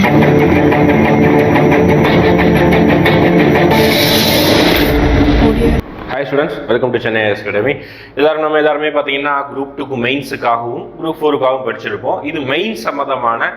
Hi students, welcome to Chennai IAS Academy. எல்லாருமே பார்த்தீங்கன்னா group 2க்கு மெயின்ஸுக்காகவும் குரூப் 4க்காகவும் படிச்சிருப்போம். இது மெயின்ஸ் சம்மந்தமான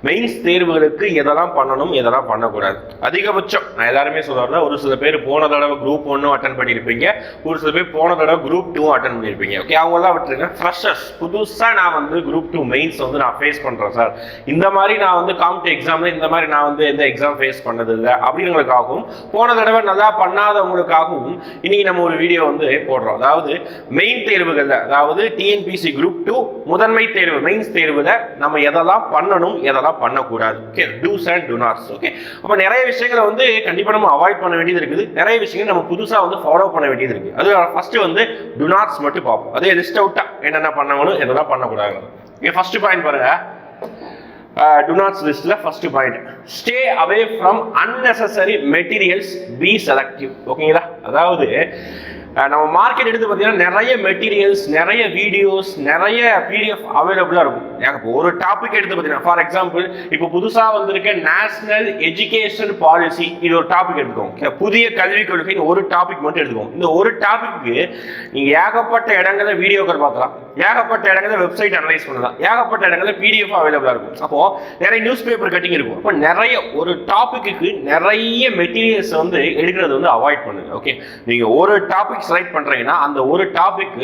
மெயின்ஸ் தேர்வுகளுக்கு எதெல்லாம் பண்ணணும் எதெல்லாம் பண்ணக்கூடாது. அதிகபட்சம் நான் எல்லாருமே சொல்கிறேன், ஒரு சில பேர் போன தடவை குரூப் 1 அட்டன் பண்ணியிருப்பீங்க, ஒரு சில பேர் போன தடவை குரூப் 2 அட்டன் பண்ணியிருப்பீங்க. ஓகே, அவங்களாம் விட்டுருங்க. ஃப்ரெஷர்ஸ் புதுசாக நான் வந்து குரூப் 2 மெயின்ஸ் வந்து நான் ஃபேஸ் பண்ணுறேன் சார், இந்த மாதிரி நான் வந்து காம்படிட்டிவ் எக்ஸாமில் இந்த மாதிரி நான் வந்து எந்த எக்ஸாம் ஃபேஸ் பண்ணது இல்லை அப்படிங்கிறதுக்காகவும், போன தடவை நல்லா பண்ணாதவங்களுக்காகவும் இன்னைக்கு நம்ம ஒரு வீடியோ வந்து போடுறோம். அதாவது மெயின் தேர்வுகள்ல, அதாவது டிஎன்பிசி குரூப் 2 முதன்மை தேர்வு மெயின்ஸ் தேர்வுல நம்ம எதெல்லாம் பண்ணணும் எதெல்லாம் பண்ணக்கூடாது. Okay, dos and do nots. Okay, அப்ப நிறைய விஷயங்களை வந்து கண்டிப்பா நம்ம அவாய்ட் பண்ண வேண்டியது இருக்குது, நிறைய விஷயங்கள் நம்ம புதுசா வந்து ஃபாலோ பண்ண வேண்டியது இருக்கு. அது ஃபர்ஸ்ட் வந்து டு நாட்ஸ் மட்டும் பார்ப்போம். அதே லிஸ்ட் அவுட்டா என்னென்ன பண்ணணும் எதெல்லாம் பண்ணக்கூடாது. ஓகே, ஃபர்ஸ்ட் பாயிண்ட் பாருங்க. Do nots listல first point, stay away from unnecessary materials, be selective. ஓகேங்களா, அதாவது நம்ம மார்க்கெட் எடுத்து பார்த்தீங்கன்னா நிறைய மெட்டீரியல்ஸ், நிறைய வீடியோஸ், நிறைய பிடிஎஃப் அவைலபிளாக இருக்கும். இப்போ ஒரு டாபிக் எடுத்து பார்த்தீங்கன்னா, ஃபார் எக்ஸாம்பிள் இப்போ புதுசாக வந்திருக்க நேஷனல் எஜுகேஷன் பாலிசி, இது ஒரு டாபிக் எடுத்துக்கோங்க. புதிய கல்விக் கொள்கை ஒரு டாபிக் மட்டும் எடுத்துக்கோங்க. இந்த ஒரு டாபிக்கு நீங்கள் ஏகப்பட்ட இடங்களை வீடியோக்கள் பார்க்கலாம், ஏகப்பட்ட இடங்களை வெப்சைட் அனலைஸ் பண்ணலாம், ஏகப்பட்ட இடங்களை பிடிஎஃப் அவைலபிளாக இருக்கும். அப்போ நிறைய நியூஸ் பேப்பர் கட்டிங் இருக்கும். அப்போ நிறைய ஒரு டாபிக்கு நிறைய மெட்டீரியல்ஸ் வந்து எடுக்கிறது வந்து அவாய்ட் பண்ணுங்க. ஓகே, நீங்கள் ஒரு டாபிக் செலக்ட் பண்றீங்கன்னா அந்த ஒரு டாபிக்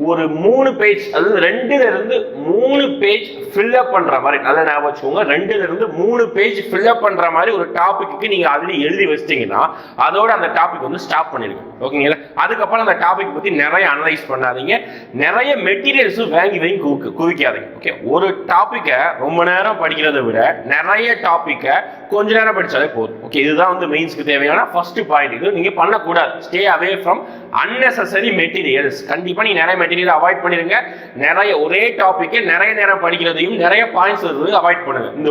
ஒரு 3 பேஜ், அதாவது 2ல இருந்து 3 பேஜ் ஃபில் அப் பண்ற மாதிரி, நல்லா ஞாபகம் வச்சுக்கோங்க, 2ல இருந்து 3 பேஜ் ஃபில் அப் பண்ற மாதிரி ஒரு டாபிக்கு நீங்க ஆல்ரெடி எழுதி வச்சிட்டீங்கன்னா அதோட அந்த டாபிக் வந்து ஸ்டாப் பண்ணிடுங்க. ஓகேங்களா, அதுக்கப்புறம் அந்த டாபிக் பத்தி நிறைய அனலைஸ் பண்ணாதீங்க, நிறைய மெட்டீரியல்ஸ் வாங்கி குவிக்காதீங்க. ஓகே, ஒரு டாபிக்கை ரொம்ப நேரம் படிக்கிறதை விட நிறைய டாபிக்கை கொஞ்ச நேரம் படிச்சாலே போதும். ஓகே, இதுதான் வந்து மெயின்ஸ்க்கு தேவையான ஃபர்ஸ்ட் பாயிண்ட். இது நீங்க பண்ணக்கூடாது. Stay away from unnecessary materials. கண்டிப்பா நீங்க நிறைய மெட்டீரியல் அவாய்ட் பண்ணிருங்க. நிறைய ஒரே டாபிக்கை நிறைய நேரம் படிக்கிறதையும் நிறைய பாயிண்ட்ஸ் எழுதுறது அவாய்ட் பண்ணுங்க. இந்த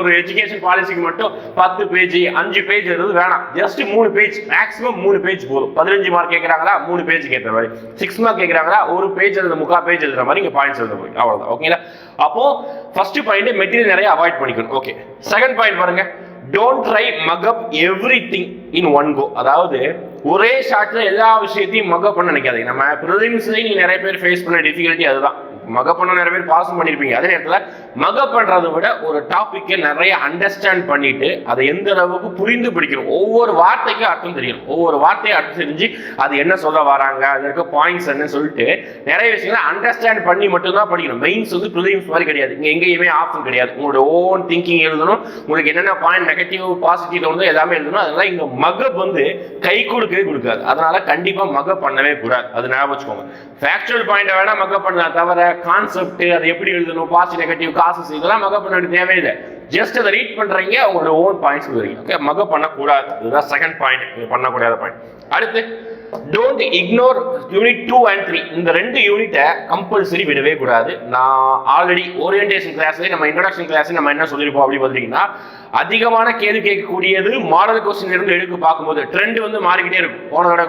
ஒரு எஜுகேஷன் பாலிசிக்கு மட்டும் 10 பேஜ் 5 பேஜ் எழுதுறது வேணாம். ஜஸ்ட் 3 பேஜ், மேக்ஸிமம் 3 பேஜ் போதும். 15 மார்க் கேட்கறாங்களா 3 பேஜ் கேட்கற மாதிரி, 6 மார்க் கேட்கறாங்களா ஒரு பேஜ் எழுத 3/4 பேஜ் எழுதுற மாதிரி இங்க பாயிண்ட்ஸ் எழுத போய் அவ்வளவுதான். ஓகேங்களா, அப்போ ஃபர்ஸ்ட் பாயிண்ட் மெட்டீரியல் நிறைய அவாய்ட் பண்ணிக்கணும். ஓகே, செகண்ட் பாயிண்ட் பாருங்க, don't try mug up everything in one go. அதாவது ஒரே ஷாட்ல எல்லா விஷயத்தையும் மகப் பண்ண நினைக்காதீங்க. நம்ம ப்ரிலிம்ஸ்லயும் நீங்க நிறைய பேர் ஃபேஸ் பண்ண டிஃபிகல்ட்டி அதுதான். மகப் பண்ண நிறைய பேர் பாஸ் பண்ணிருப்பீங்க. அதே நேரத்தில் மகப் பண்றதை விட ஒரு டாபிக்கை நிறைய அண்டர்ஸ்டாண்ட் பண்ணிட்டு அதை எந்த அளவுக்கு புரிந்து படிக்கணும், ஒவ்வொரு வார்த்தைக்கும் அர்த்தம் தெரியணும், ஒவ்வொரு வார்த்தையும் அர்த்தம் தெரிஞ்சு அது என்ன சொல்ல வராங்க, அது இருக்க பாயிண்ட்ஸ் என்ன சொல்லிட்டு நிறைய விஷயங்களை அண்டர்ஸ்டாண்ட் பண்ணி மட்டும்தான் படிக்கணும். மெயின்ஸ் வந்து ப்ரிலிம்ஸ் மாதிரி கிடையாது. இங்க எங்கேயுமே ஆப்ஷன் கிடையாது. உங்களோட ஓன் திங்கிங் எழுதணும். உங்களுக்கு என்னென்ன பாயிண்ட் நெகட்டிவ் பாசிட்டிவ் தோணுதோ எல்லாமே எழுதணும். அதனால இங்க மகப் வந்து கை கொடுக்கவே கொடுக்காது. அதனால கண்டிப்பா மகப் பண்ணவே கூடாது. அது ஞாபகம் வச்சுக்கோங்க. ஃபேக்சுவல் பாயிண்ட் வேணா மகப் பண்ணலாம், தவிர கான்செப்ட் அதை எப்படி எழுதணும், பாசிட்டிவ் நெகட்டிவ் காசஸ் இதெல்லாம் மகப் பண்ண வேண்டிய தேவையில்லை. ஜஸ்ட் அதை ரீட் பண்றீங்க, உங்களோட ஓன் பாயிண்ட்ஸ் எழுதுறீங்க. ஓகே, மகப் பண்ணக்கூடாது. இதுதான் செகண்ட் பாயிண்ட், பண்ணக்கூடாத பாயிண்ட். அடுத்து, டோன்ட் இக்னோர் யூனிட் 2 and 3. இந்த 2 யூனிட்டை கம்பல்சரி விடவே கூடாது. நான் ஆல்ரெடி ஓரியன்டேஷன் கிளாஸ்ல நம்ம இன்ட்ரோடக்ஷன் கிளாஸ் நம்ம என்ன சொல்லியிருப்போம் அப்படி பார்த்தீங்கன்னா, அதிகமான கேள்வி கேட்கக்கூடியது மாடல் கொஸ்டின் இருந்து எடுக்க பார்க்கும்போது ட்ரெண்ட் வந்து மாறிக்கிட்டே இருக்கும். போன தடவை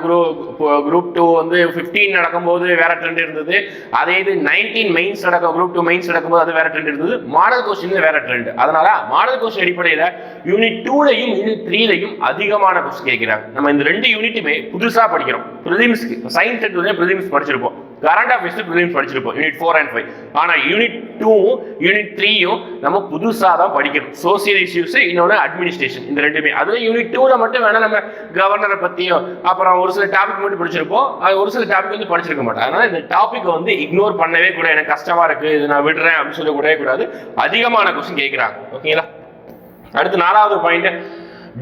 குரூப் 2 வந்து 15 நடக்கும்போது வேற ட்ரெண்ட் இருந்தது. அதே இது 19 மெயின்ஸ் நடக்கும், குரூப் 2 மெயின்ஸ் நடக்கும்போது அது வேற ட்ரெண்ட் இருந்தது. மாடல் கொஸ்டின் வேற ட்ரெண்ட். அதனால மாடல் கொஸ்டின் அடிப்படையில் யூனிட் 2லையும் யூனிட் 3லையும் அதிகமான கொஸ்டின் கேட்கிறாங்க. நம்ம இந்த 2 யூனிட்டுமே புதுசா படிக்கிறோம். ப்ரிலிம்ஸ்க்கு சயின்ஸ் எடுத்து ப்ரிலிம்ஸ் படிச்சிருப்போம், கரண்ட் அஃபேர்ஸ் ப்ரிலிம்ஸ் படிச்சிருப்போம் யூனிட் 4 and 5. ஆனா யூனிட் 2 யூனிட் 3யும் நம்ம புதுசா தான் படிக்கணும். சோசியல் இஷ்யூஸ், இன்னொன்று அட்மினிஸ்ட்ரேஷன், இந்த ரெண்டுமே. அதுல யூனிட் 2ல மட்டும் வேணா நம்ம கவர்னரை பத்தியும் அப்புறம் ஒரு சில டாபிக் மட்டும் படிச்சிருப்போம், ஒரு சில டாபிக் வந்து படிச்சிருக்க மாட்டோம். அதனால இந்த டாபிக் வந்து இக்னோர் பண்ணவே கூட, எனக்கு கஷ்டமா இருக்கு இது நான் விடுறேன் அப்படின்னு சொல்லி கூடவே கூடாது. அதிகமான கொஸ்டின் கேட்கிறாங்க. ஓகேங்களா, அடுத்து 4வது point,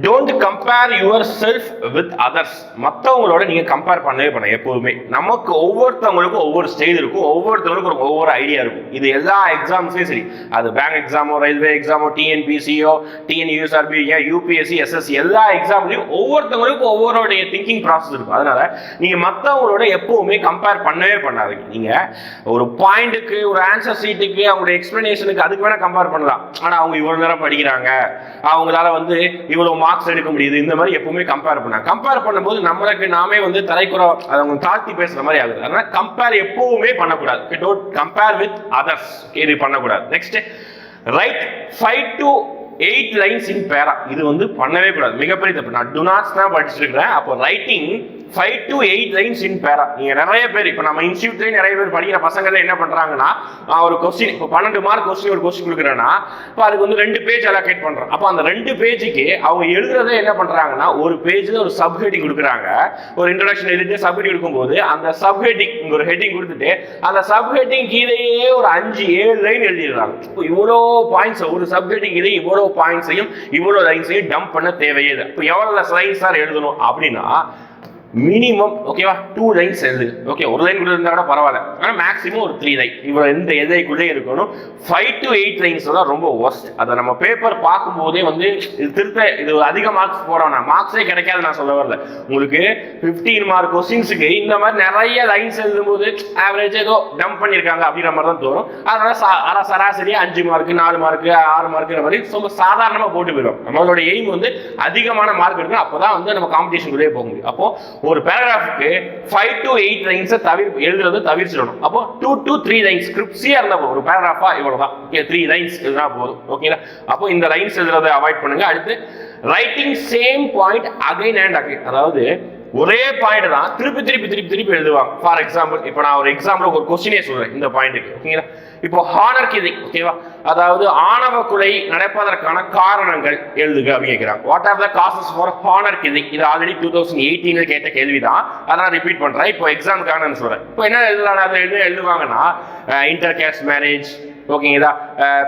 don't compare your self with others. மற்றவங்களோட நீங்க கம்பேர் பண்ணவே பண்ண. எப்போதுமே நமக்கு ஒவ்வொருத்தவங்களுக்கும் ஒவ்வொரு ஸ்டைல் இருக்கும், ஒவ்வொருத்தவங்களுக்கும் ஒவ்வொரு ஐடியா இருக்கும். இது எல்லா எக்ஸாம்ஸையும் சரி, அது பேங்க் எக்ஸாமோ, ரயில்வே எக்ஸாமோ, டிஎன்பிசியோ, டிஎன்யூஎஸ்ஆர்பி, யூபிஎஸ்சி, எஸ்எஸ்சி, எல்லா எக்ஸாம்லையும் ஒவ்வொருத்தவங்களுக்கும் ஒவ்வொருடைய திங்கிங் ப்ராசஸ் இருக்கும். அதனால நீங்க மற்றவங்களோட எப்பவுமே கம்பேர் பண்ணவே பண்ணாதீங்க. நீங்க ஒரு பாயிண்ட்டுக்கு, ஒரு ஆன்சர் ஷீட்டுக்கு, அவங்களுடைய எக்ஸ்பிளனேஷனுக்கு அதுக்கு வேணா கம்பேர் பண்ணலாம். ஆனா அவங்க இவ்வளவு நேரம் படிக்கிறாங்க, அவங்களால வந்து இவ்வளவு மார்க்ஸ் எடுக்க முடியுது, இந்த மாதிரி எப்பவுமே கம்பேர் பண்ணும்போது நம்மளுக்கு நாமே வந்து தலைக்குறை, அவங்க தாழ்த்தி பேசுற மாதிரி ஆகுது. அதனால கம்பேர் எப்பவுமே பண்ணக்கூடாது. Don't compare with others. இது பண்ணக்கூடாது. நெக்ஸ்ட், ரைட் 5 to 8 லைன்ஸ் இன் பேரா. இது வந்து பண்ணவே கூடாது, மிகப்பெரிய தப்பு. நான் டு நாட்ஸ் தான் படிச்சிருக்கிறேன். அப்போ ரைட்டிங் 5 to 8 லைன்ஸ் இன் பேரா. நீங்க நிறைய பேர் இப்போ நம்ம இன்ஸ்டியூட்லயே நிறைய பேர் படிக்கிற பசங்க என்ன பண்றாங்கன்னா, ஒரு கொஸ்டின் இப்போ 12 மார்க் கொஸ்டின் ஒரு கொஸ்டின் கொடுக்குறேன்னா இப்போ அதுக்கு வந்து 2 பேஜ் அலோகேட் பண்றோம். அப்போ அந்த 2 பேஜுக்கு அவங்க எழுதுறதை என்ன பண்றாங்கன்னா, ஒரு பேஜ்ல ஒரு சப் ஹெட்டிங் கொடுக்குறாங்க. ஒரு இன்ட்ரோடக்ஷன் எழுதிட்டு சப் ஹெட்டிங் கொடுக்கும்போது அந்த சப் ஹெட்டிங் ஒரு ஹெட்டிங் கொடுத்துட்டு அந்த சப் ஹெட்டிங் கீழேயே ஒரு 5-7 லைன் எழுதிடுறாங்க. இப்போ இவ்வளோ பாயிண்ட்ஸ் ஒரு சப் ஹெட்டிங் கீழே இவ்வளோ பாயிண்ட்ஸையும் இவ்வளோ லைன்ஸையும் டம்ப் பண்ண தேவையே இல்லை. இப்போ எவ்வளவு லைன்ஸ் சார் எழுதணும் அப்படின்னா மினிமம் ஓகேவா 2 லைன்ஸ் எழுது. ஓகே, ஒரு லைன் கூட இருந்தா கூட பரவாயில்ல, ஆனால் மேக்ஸிமம் ஒரு 3 லைன் இவ்வளோ இந்த எதைக்குள்ளே இருக்கணும். 5 to 8 லைன்ஸ் தான் ரொம்ப ஒர்ஸ்ட். அதை நம்ம பேப்பர் பார்க்கும்போதே வந்து இது அதிக மார்க்ஸ் போடணும், மார்க்ஸே கிடைக்காது நான் சொல்ல வரல. உங்களுக்கு 15 மார்க் கொஸ்டின்ஸுக்கு இந்த மாதிரி நிறைய லைன்ஸ் எழுதும்போது ஆவரேஜ் ஏதோ டம்ப் பண்ணியிருக்காங்க அப்படின்ற மாதிரி தான் தோணும். அதனால சராசரியா 5 மார்க் 4 மார்க் 6 மார்க்குற மாதிரி ரொம்ப சாதாரணமாக போட்டு போயிடும். நம்மளோட எய்ம் வந்து அதிகமான மார்க் எடுக்கணும், அப்போதான் வந்து நம்ம காம்படிஷனுக்குள்ளே போக முடியும். அப்போ ஒரு பேராகிராஃபுக்கு 5 to 8 லைன்ஸ் எழுதுறது தவிர்ச்சிடணும். அப்போ 2 to 3 லைன்ஸ் ஸ்கிரிப்ட்ஸியா இருந்தா போதும். ஒரு பேராகிராஃபா இவ்வளவுதான், 3 லைன்ஸ் எழுதினா போதும். ஓகேங்களா? அப்போ இந்த லைன்ஸ் எழுதுறதை அவாய்ட் பண்ணுங்க. அடுத்து writing same point again and again. அதாவது ஒரே பாயிண்ட் தான் திருப்பி திருப்பி திருப்பி திருப்பி எழுதுவாங்க. ஃபார் எக்ஸாம்பிள் இப்போ நான் ஒரு எக்ஸாம்பிள் ஒரு கொஸ்டினே சொல்றேன் இந்த பாயிண்ட்டுக்கு. ஓகேங்களா? இப்போ ஹானர் கிதை, ஓகேவா, அதாவது ஆணவ கொலை நடப்பதற்கான காரணங்கள் எழுதுக அப்படின்னு கேட்கிறாங்க. What are the causes for honour கிதை? இது ஆல்ரெடி 2018 கேட்ட கேள்விதான், அதை நான் ரிப்பீட் பண்றேன். இப்போ எக்ஸாமுக்காக நான் சொல்றேன். இப்போ என்ன எழுதுவாங்கன்னா இன்டர் கேஸ்ட் மேரேஜ், ஓகேங்களா,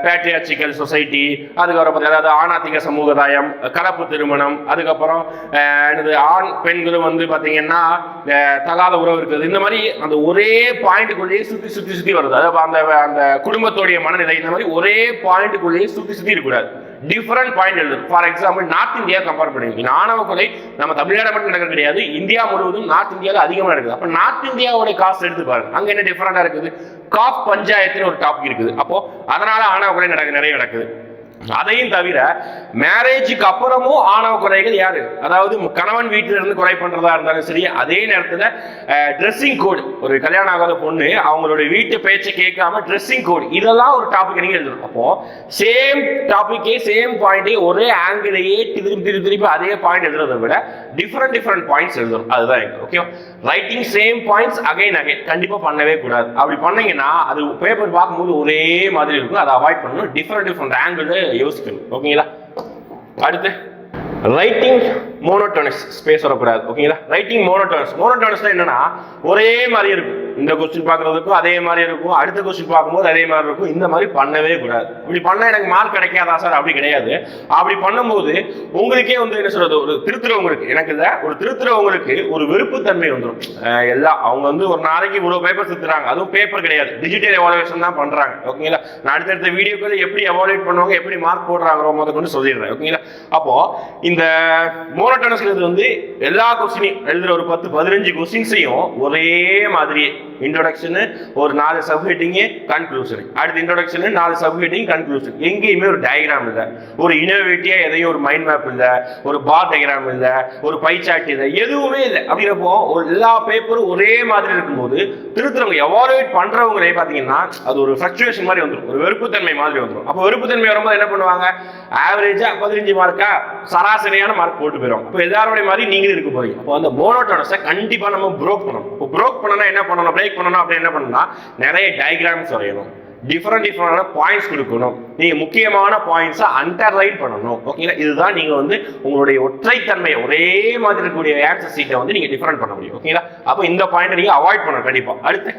பேட்ரியார்ச்சிக்கல் சொசைட்டி, அதுக்கப்புறம் அதாவது ஆணாதிக்க சமூகதாயம், கலப்பு திருமணம், அதுக்கப்புறம் ஆண் பெண்களும் வந்து பார்த்தீங்கன்னா தகாத உறவு இருக்குது. இந்த மாதிரி அந்த ஒரே பாயிண்ட்டுக்குள்ளேயே சுற்றி சுற்றி சுற்றி வருது. அதாவது அந்த குடும்பத்தோடைய மனநிலை இந்த மாதிரி ஒரே பாயிண்ட்டுக்குள்ளேயே சுற்றி சுற்றி இருக்கக்கூடாது. டிஃபரெண்ட் பாயிண்ட் எழுது. For example north India compare பண்ணி ஆணவ கொலை நம்ம தமிழ்நாடு மட்டும் நடக்கிறது கிடையாது, இந்தியா முழுவதும் நார்த் இந்தியாவில் அதிகமாக நடக்குது. அப்போ நார்த் இந்தியாவோட காசு எடுத்து பாருங்க, அங்க என்ன டிஃபரெண்டா இருக்குது. காப் பஞ்சாயத்துன்னு ஒரு டாபிக் இருக்குது. அப்போ அதனால ஆணவ கொலை நிறைய நடக்குது. அதையும் தவிர மேரேஜுக்கு அப்புறமும் ஆணவ கொலைகள் யாரு, அதாவது கணவன் வீட்டில இருந்து கொலை பண்றதா இருந்தாலும் சரி, அதே நேரத்தில் ட்ரெஸ்ஸிங் கோடு, ஒரு கல்யாணம் ஆகாத பொண்ணு அவங்களுடைய வீட்டு பேச்சை கேட்காம ட்ரெஸ்ஸிங் கோடு, இதெல்லாம் ஒரு டாபிக் நீங்க எழுதணும். அப்போ சேம் டாபிக்கே சேம் பாயிண்டே ஒரே ஆங்கிளையே திருப்பி அதே பாயிண்ட் எழுதுறதை விட டிஃபரெண்ட் பாயிண்ட்ஸ் எழுதணும். அதுதான் okay. Writing same points again கண்டிப்பா பண்ணவே கூடாது. அப்படி பண்ணீங்கன்னா அது பேப்பர் பார்க்கும்போது ஒரே மாதிரி இருக்கும். அதை அவாய்ட் பண்ணணும். டிஃபரெண்ட் ஆங்கிள் யோசிக்கணும். ஓகேங்களா? அடுத்து ரைட்டிங் மோனோட்டோனஸ், ஸ்பேஸ் வரக்கூடாது. ஓகேங்களா? ரைட்டிங் மோனோட்டோனஸ் என்னன்னா ஒரே மாதிரி இருக்கும். இந்த கொஸ்டின் பார்க்கறதுக்கும் அதே மாதிரி இருக்கும், அடுத்த கொஸ்டின் பார்க்கும்போது அதே மாதிரி இருக்கும். இந்த மாதிரி பண்ணவே கூடாது. இப்படி பண்ணா எனக்கு மார்க் கிடைக்காதா சார்? அப்படி கிடையாது. அப்படி பண்ணும்போது உங்களுக்கே வந்து என்ன சொல்றது, ஒரு திருத்துறவங்களுக்கு, எனக்கு இல்லை, ஒரு திருத்துறவங்களுக்கு ஒரு வெறுப்புத்தன்மை வந்துடும். எல்லாம் அவங்க வந்து ஒரு நாளைக்கு இவ்வளவு பேப்பர் சுத்துறாங்க, அதுவும் பேப்பர் கிடையாது, டிஜிட்டல் எவாலுவேஷன் தான் பண்றாங்க. ஓகேங்களா? நான் அடுத்தடுத்த வீடியோக்கள் எப்படி எவாலுவேட் பண்ணுவாங்க, எப்படி மார்க் போடுறாங்க முத கொண்டு சொல்லிடுறேன். ஓகேங்களா? அப்போ இந்த மோனோட்டோனஸ் வந்து எல்லா கொஸ்டினையும் எழுதுற ஒரு 10-15 கொஸ்டின்ஸையும் ஒரே மாதிரி இன்ட்ரோடக்ஷன், ஒரு 4 சப்ஹெட்டிங், கன்க்ளூஷன், அடுத்து இன்ட்ரோடக்ஷன் 4 சப்ஹெட்டிங், கன்க்ளூஷன். எங்கேயுமே ஒரு டயக்ராம் இல்லை, ஒரு இனோவேட்டிவா எதையும் ஒரு மைண்ட் மேப் இல்லை, ஒரு பார் டயக்ராம் இல்லை, ஒரு பை சார்ட் இல்லை, எதுவுமே இல்லை. அப்படிங்கிறப்போ எல்லா பேப்பரும் ஒரே மாதிரி இருக்கும்போது திருத்துறவங்க எவாலுவேட் பண்றவங்களே பாத்தீங்கன்னா அது ஒரு ஃபிளக்சுவேஷன் மாதிரி வந்துடும், ஒரு வெறுப்புத்தன்மை மாதிரி வந்துடும். அப்போ வெறுப்புத்தன்மை வரும்போது என்ன பண்ணுவாங்க, ஆவரேஜா 15 மார்க்கா சராசரியான மார்க் போட்டு போயிடும். அப்போ எல்லாருடைய மாதிரி நீங்களும் இருக்க போறீங்க. அப்போ அந்த மோனோட்டோனஸை கண்டிப்பா நம்ம ப்ரோக் பண்ணணும். இப்போ ப்ரோக் பண்ணனா என்ன பண்ணணும், பிரேக் பண்ணணும் அப்படி என்ன பண்ணணும்னா நிறைய டயக்ராம்ஸ் வரையணும், டிஃபரெண்டான பாயிண்ட்ஸ் கொடுக்கணும், நீங்க முக்கியமான பாயிண்ட்ஸை அண்டர்லைன் பண்ணணும். ஓகேங்களா? இதுதான் நீங்க வந்து உங்களுடைய ஒற்றைத்தன்மை ஒரே மாதிரி இருக்கக்கூடிய ஆன்சர் சீட்டை வந்து நீங்க டிஃபரெண்ட் பண்ண முடியும். ஓகேங்களா? அப்போ இந்த பாயிண்ட் நீங்க அவாய்ட் பண்ணணும் கண்டிப்பா. அடுத்து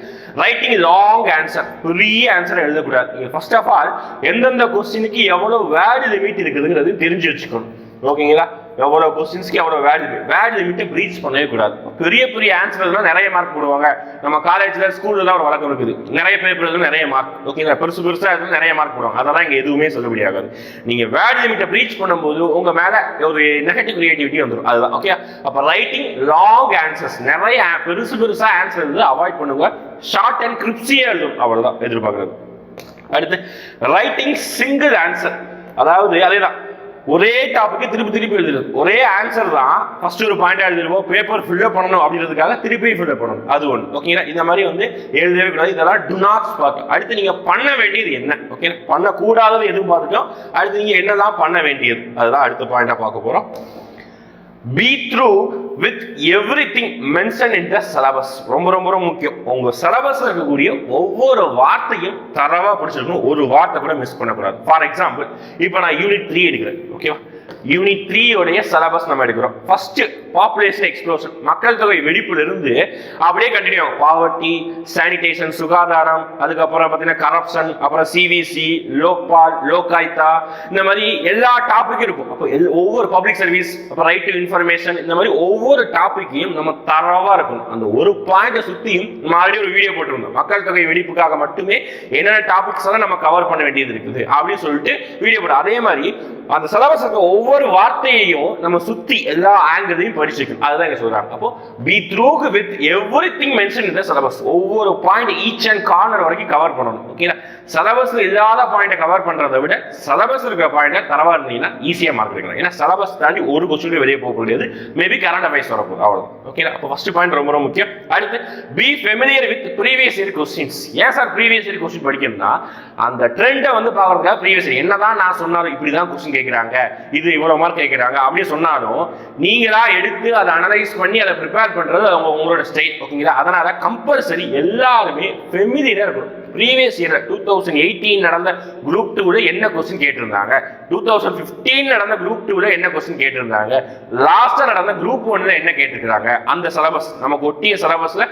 ரைட்டிங் லாங் ஆன்சர், பெரிய ஆன்சர் எழுதக்கூடாது. நீங்க ஃபர்ஸ்ட் ஆஃப் ஆல் எந்தெந்த கொஸ்டினுக்கு எவ்வளவு வேர்டு லிமிட் இருக்குதுங்கிறது தெரிஞ்சு வச்சுக்கணும். ஓகேங்களா? எவ்வளவு கொஸ்டின்ஸ்க்கு எவ்வளவு வேர்டு லிமிட்டை பிரீச் பண்ணவே கூடாது. பெரிய ஆன்சர்லாம் நிறைய மார்க் போடுவாங்க. நம்ம காலேஜ்ல ஸ்கூல்ல தான் ஒரு வழக்கம் இருக்குது, நிறைய பேப்பர்ல நிறைய மார்க். ஓகேங்களா? பெருசா நிறைய மார்க் போடுவாங்க. அதெல்லாம் இங்க எதுவுமே சொல்ல முடியாது. நீங்க வேர்டு லிமிட்டை பிரீச் பண்ணும்போது உங்க மேல ஒரு நெகட்டிவ் கிரியேட்டிவிட்டி வந்துடும். அதுதான் ஓகே. அப்ப ரைட்டிங் லாங் ஆன்சர்ஸ், நிறைய பெருசா ஆன்சர் வந்து அவாய்ட் பண்ணுங்க. ஷார்ட் அண்ட் கிரிப்ஸியா எழுதும், அவ்வளவுதான் எதிர்பார்க்கறது. அடுத்து ரைட்டிங் சிங்கிள் ஆன்சர், அதாவது அதேதான் ஒரே டாபிக் திருப்பி எழுதுறது, ஒரே ஆன்சர் தான் ஃபர்ஸ்ட் ஒரு பாயிண்ட் எழுதிருப்போம், பேப்பர் ஃபில்அப் பண்ணணும் அப்படின்றதுக்காக திருப்பி ஃபில்அப் பண்ணணும், அது ஒன்று. ஓகேங்களா, இந்த மாதிரி வந்து எழுதவே கூடாது. இதெல்லாம் டு நாட் ஸ்பாட். அடுத்து நீங்க பண்ண வேண்டியது என்ன, ஓகே, பண்ணக்கூடாதது எதுவும் பார்த்துட்டோம். அடுத்து நீங்க என்னதான் பண்ண வேண்டியது, அதுதான் அடுத்த பாயிண்டா பார்க்க போறோம். Be through with everything mentioned in the syllabus. ரொம்ப ரொம்ப ரொம்ப முக்கியம். உங்க சிலபஸ்ல இருக்கக்கூடிய ஒவ்வொரு வார்த்தையும் தரவா படிச்சிருக்கணும், ஒரு வார்த்தை கூட மிஸ் பண்ணக்கூடாது. ஃபார் எக்ஸாம்பிள், இப்போ நான் யூனிட் 3 எடுக்கிறேன், ஓகேவா? யூனிட் 3 உடைய சிலபஸ் நம்ம எடுக்கிறோம். ஃபர்ஸ்ட் பாப்புலேஷன் எக்ஸ்ப்ளோஷன், மக்கள் தொகை வெடிப்புல இருந்து அப்படியே கண்டினியூ ஆகும். பாவர்ட்டி, சானிடேஷன், சுகாதாரம், அதுக்கப்புறம் பார்த்தீங்கன்னா கரப்ஷன், அப்புறம் சிவிசி, லோக்பால், லோகாயுக்தா, இந்த மாதிரி எல்லா டாபிக்கும் இருக்கும். அப்போ ஒவ்வொரு பப்ளிக் சர்வீஸ், அப்புறம் ரைட் டு இன்ஃபர்மேஷன், இந்த மாதிரி ஒவ்வொரு டாபிக்கையும் நம்ம தரவா இருக்கணும். அந்த ஒரு பாயிண்ட சுத்தியும் நம்ம ஆல்ரெடி ஒரு வீடியோ போட்டிருந்தோம், மக்கள் தொகை வெடிப்புக்காக மட்டுமே என்னென்ன டாபிக்ஸ் எல்லாம் நம்ம கவர் பண்ண வேண்டியது இருக்குது அப்படின்னு சொல்லிட்டு வீடியோ போட்டோம். அதே மாதிரி அந்த சிலபஸ் ஒவ்வொரு வார்த்தையையும் நம்ம சுத்தி எல்லா ஆங்கிளையும் படிச்சுக்கணும், அதுதான் இங்க சொல்றாங்க. அப்போ be through with everything mention in the syllabus. ஒவ்வொரு பாயிண்ட் ஈச் அண்ட் கார்னர் வரைக்கும் கவர் பண்ணணும். ஓகேங்களா, சிலபஸ்ல இல்லாத பாயிண்ட கவர் பண்றதை விட சிலபஸ் இருக்கிற பாயிண்ட தரவா இருந்தீங்கன்னா ஈஸியா மார்க் எடுக்கலாம். ஏன்னா சிலபஸ் தாண்டி ஒரு கொஸ்டின் வெளியே போக முடியாது, மேபி கரண்ட் அஃபேர்ஸ் வரப்போகுது, அவ்வளவு. ஓகேங்களா, அப்போ ஃபர்ஸ்ட் பாயிண்ட் ரொம்ப ரொம்ப முக்கியம். அடுத்து B familiar with previous year questions. ஏன் சார் ப்ரீவியஸ் இயர் கொஸ்டின் படிக்கணும்னா, அந்த ட்ரெண்டை வந்து பாக்குறதுக்காக ப்ரீவியஸ் இயர் என்னதான் நான் சொன்னாலும் இப்படிதான் கொஸ்டின் கேட்கிறாங்க, இது இவ்வளவு மார்க் கேட்கிறாங்க அப்படின்னு சொன்னாலும் நீங்களா எடுத்து அதை அனலைஸ் பண்ணி அதை ப்ரிப்பேர் பண்றது உங்களோட ஸ்டைல். ஓகேங்களா, அதனால கம்பல்சரி எல்லாருமே ஃபெமிலியரா இருக்கணும். ப்ரீவியஸ் இயர் 2018 நடந்த குரூப் 2ல என்ன கொஸ்டின் கேட்டிருந்தாங்க, 2015 நடந்த குரூப் 2ல என்ன கொஸ்டின் கேட்டிருந்தாங்க, லாஸ்டா நடந்த குரூப் 1ல என்ன கேட்டிருக்காங்க, அந்த சிலபஸ் நமக்கு ஒட்டிய சிலபஸ்ல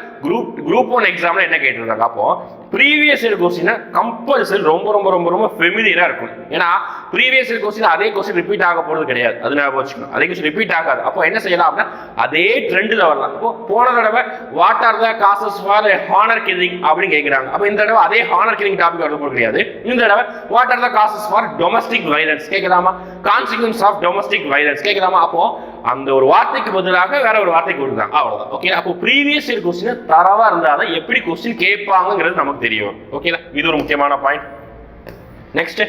குரூப் 1 எக்ஸாம்ல என்ன கேட்டிருக்காங்க. அப்போ ப்ரீவியஸ் இயர் கொஸ்டின் கம்பல்சரி ரொம்ப ரொம்ப ரொம்ப ரொம்ப ஃபெமிலியரா இருக்கும். ஏன்னா ப்ரீவியஸ் இயர் கொஸ்டின் அதே கொஸ்டின் ரிப்பீட் ஆக போறது கிடையாது, அது ஞாபகம் வச்சுக்கணும். அதே கொஸ்டின் ரிப்பீட் ஆகாது. அப்போ என்ன செய்யலாம் அப்படின்னா அதே ட்ரெண்ட்ல வரலாம். அப்போ போன தடவை what are the causes for honour killing அப்படின்னு கேட்கிறாங்க. அப்போ இந்த தடவை அதே ஹானர் கில்லிங் டாபிக் வரது போல கிடையாது. இந்த தடவை what are the causes for domestic violence கேட்கலாமா, கான்சிக்வன்ஸ் ஆஃப் டொமஸ்டிக் வயலன்ஸ் கேட்கலாமா. அப்போ அந்த ஒரு வார்த்தைக்கு பதிலாக வேற ஒரு வார்த்தை கொடுக்குறாங்க, அவ்வளவுதான். ஓகே, அப்போ ப்ரீவியஸ் இயர் கொஸ்டின் தரவா இருந்தாதான் எப்படி கொஸ்டின் கேட்பாங்கிறது நமக்கு தெரியும். ஓகேங்களா, இது ஒரு முக்கியமான point. Next,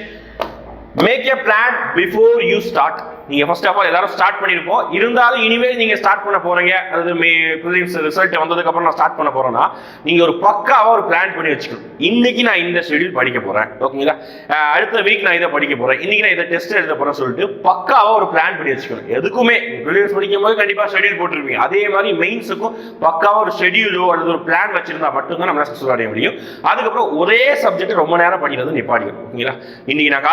make a plan before you start. நீங்க ஃபர்ஸ்ட் ஆஃப் ஆல் எல்லாரும் ஸ்டார்ட் பண்ணிருப்போம், இருந்தாலும் இனிமேல் நீங்க ஸ்டார்ட் பண்ண போறீங்க, அதாவது ப்ரிலிம்ஸ் ரிசல்ட் வந்ததுக்கு அப்புறம் நான் ஸ்டார்ட் பண்ண போறேன்னா நீங்க ஒரு பக்காவா ஒரு பிளான் பண்ணி வச்சுக்கணும். இன்னைக்கு நான் இந்த ஷெட்யூல் படிக்க போறேன், ஓகேங்களா, அடுத்த வீக் நான் இதை படிக்க போறேன், இன்னைக்கு நான் இதை டெஸ்ட் எழுத போறேன் சொல்லிட்டு பக்காவா ஒரு பிளான் பண்ணி வச்சுக்கணும். எதுக்குமே ப்ரிலிம்ஸ் படிக்கும் போது கண்டிப்பா ஷெட்யூல் போட்டுருப்பீங்க, அதே மாதிரி மெயின்ஸுக்கும் பக்காவா ஒரு ஷெட்யூலோ அல்லது ஒரு பிளான் வச்சிருந்தா மட்டும்தான் நம்ம சக்சஸ் அடைய முடியும். அதுக்கப்புறம் ஒரே சப்ஜெக்ட் ரொம்ப நேரம் படிக்கிறது நிப்பாடிக்கணும். ஓகேங்களா, இன்னைக்கு நான்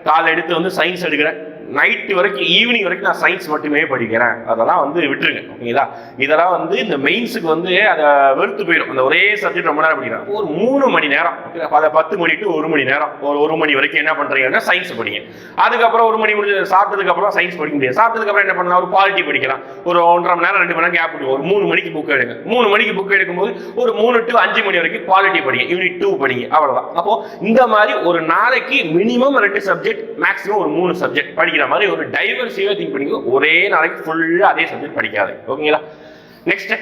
காலைல எடுத்து வந்து சயின்ஸ் எடுக்கிறேன், நைட்டு வரைக்கும் ஈவினிங் வரைக்கும் நான் சயின்ஸ் மட்டுமே படிக்கிறேன், அதெல்லாம் வந்து விட்டுருங்க. ஓகேங்களா, இதெல்லாம் வந்து இந்த மெயின்ஸுக்கு வந்து அதை வெறுத்து போயிடும். அந்த ஒரே சப்ஜெக்ட் ரொம்ப நேரம் படிக்கிறேன், ஒரு 3 மணி நேரம், அதை 10 மணி டு 1 மணி நேரம், ஒரு மணி வரைக்கும் என்ன பண்றீங்கன்னா சயின்ஸ் படிங்க. அதுக்கப்புறம் 1 மணி முடிஞ்சு சாப்பிட்டதுக்கு அப்புறம் சயின்ஸ் படிக்க முடியாது. சாப்பிட்டதுக்கு அப்புறம் என்ன பண்ணலாம், ஒரு பாலிட்டி படிக்கலாம், ஒரு 1.5 மணி நேரம் 2 மணி நேரம் கேப் விடுவோம். ஒரு 3 மணிக்கு புக் எடுங்க, 3 மணிக்கு புக் எடுக்கும்போது ஒரு 3 to 5 மணி வரைக்கும் பாலிட்டி படிங்க, யூனிட் 2 படிங்க, அவ்வளவுதான். அப்போ இந்த மாதிரி ஒரு நாளைக்கு மினிமம் 2 சப்ஜெக்ட், மேக்ஸிமம் ஒரு 3 சப்ஜெக்ட் படிக்கிற மாதிரி ஒரு டைவர்சிவா திங்க் பண்ணிக்கோ. ஒரே நாளைக்கு ஃபுல்லா அதே சப்ஜெக்ட் படிக்காது. ஓகேங்களா, next,